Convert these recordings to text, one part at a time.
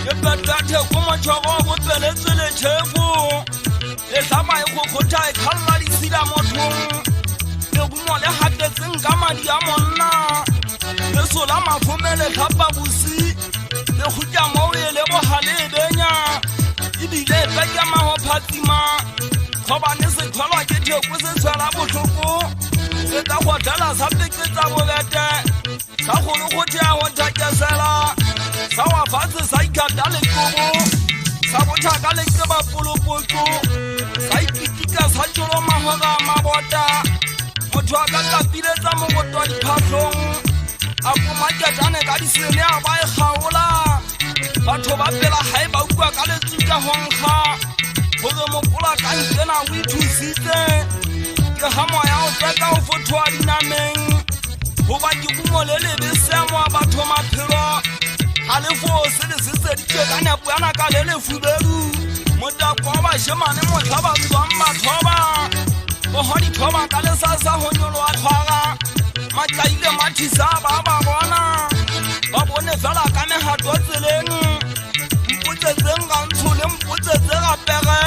e petate go motshogo go tsweletsele tshefo le tlama e go khotha e khalla di sida mothong le go mo le hatetseng ka madi a monna le sola mafomele tlhapa busi le go tja mo le go hale benya ibile ba ka maho phatima khobane se khwalwa ke theko se tshwala botlhoko se ka go dala sa peketsa bobete sa go le go tia go takesela sa wa fatse sa ikata le kobo sa botha ka le ke ba polopotso sa ipitika sa tsholo mahoga mabota motho a ka kapiletsa mo botwa diphatlong a go maketane ka disene a ba e kgaola batho ba pela hae ba ukwa ka le tsuka honkga gore mopola ka ntena o ithusitse ke ha moya o tsaka o fothoa dinameng goba ke kumo le lebeseamo a batho maphelo ga lefo se le seseditše ka nepo yana ka le lefubedu motako wa bašemane motlhaba tswang bathoba bogo dithoba ka lesasa go nyoloa tlhwaga matlaile mathisa ba ba bona ba bone fela ka megato tseleng mpotsetseng ga ntsho le mpotsetse gapege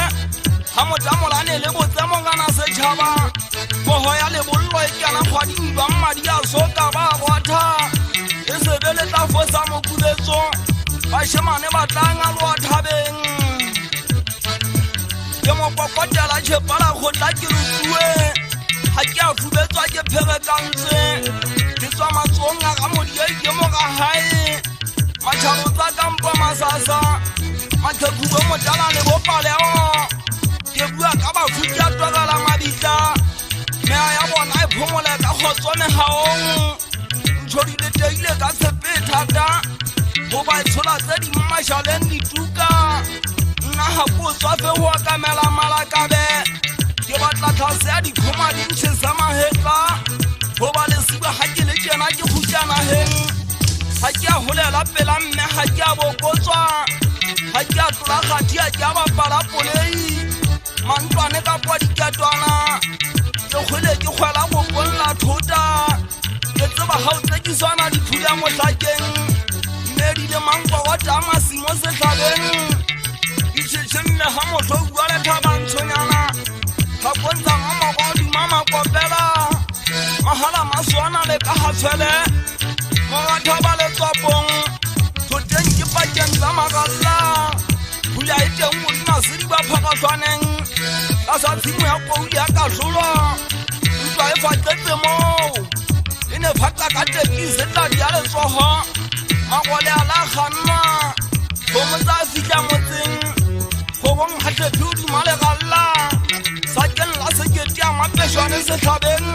ga motamolane le botsemogana setšhaba pogo ya lebollo e kana kgwading ba mmadi a soka ba botha e sebe le tafo sa mokuletso bašemane ba tlanga loa thabeng ke mopokotela tšhepala kgotla ke rutue ga ke a fubetswa ke pherekantse ke tswa matsong a ga modia ikemo ga gae matšhabo tsa kampo masasa mathekhubo motala le bopaleo ke bua ka bafuti a twagela mabitla mea ya bona e phomole ka kgotsomegaong ntšhodile teile ka tshepe thata goba e tshola tse di mmašaleng dituka nna ga ko tswafe go akamela malakabe ke batla tlhase ya dikgoma dintšhe sa magetla goba lesiba ga ke le kena ke khutjanageng ga ke a golela pela mme ga ke a bokotswa ga ke a tlola kgathi a ke a bapala polei mantlwane ka kwa diketwana ke kgwele ke kgwela go bolla thota ke tseba ga o tsekiswana dithuya motlhakeng mmedi le manko wa tamasi mo setlhabeng ditšhetše mme ga motho o bua le thabantshonyana ga pontshang a mogo dima makopela mahala maswana le ka gatshwele mogathaba le tswapong thoteng ke pakeng tsa magalla pula e teng modinasedi ba phakatlwaneng ka sa tshimo ya koudi ya katlholwa ntwa e fatletse moo e ne phatla ka tekise tladi ya letsogo magole a la kgannwa gomo tsa fitla motseng gobong gatlhepe o duma legalla sakeng la sekete ya mapešwane setlhabeng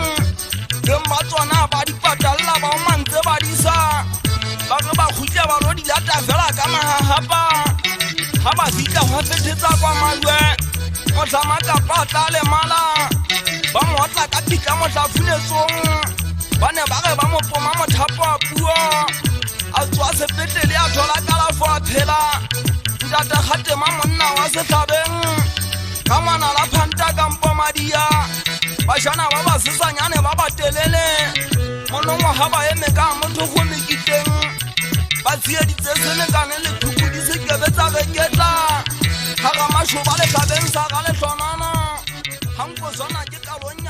keng ba tswana ba dipatalela ba o mantse ba disa ba re ba khutle ba lo dilata fela ka magagapa ga ba fitla go fethetsa kwa malwe motlhama kapa tla le mala ba mootla ka pitla motlhafunetsong ba ne ba ge ba mopoma mothapo a puo a tswa sepetele a thola kalafo a phela ntate gatema monna wa setlhabeng ka ngwana la phanta kampo madia bašana ba ba sesanyane ba ba telele monongwa ga ba eme ka motho go mekiteng ba tsieditse senekane le thukudi sekebe tsa beketla ga ga mašo ba letlhabeng sa ga letlhonana ganko sona ke kalong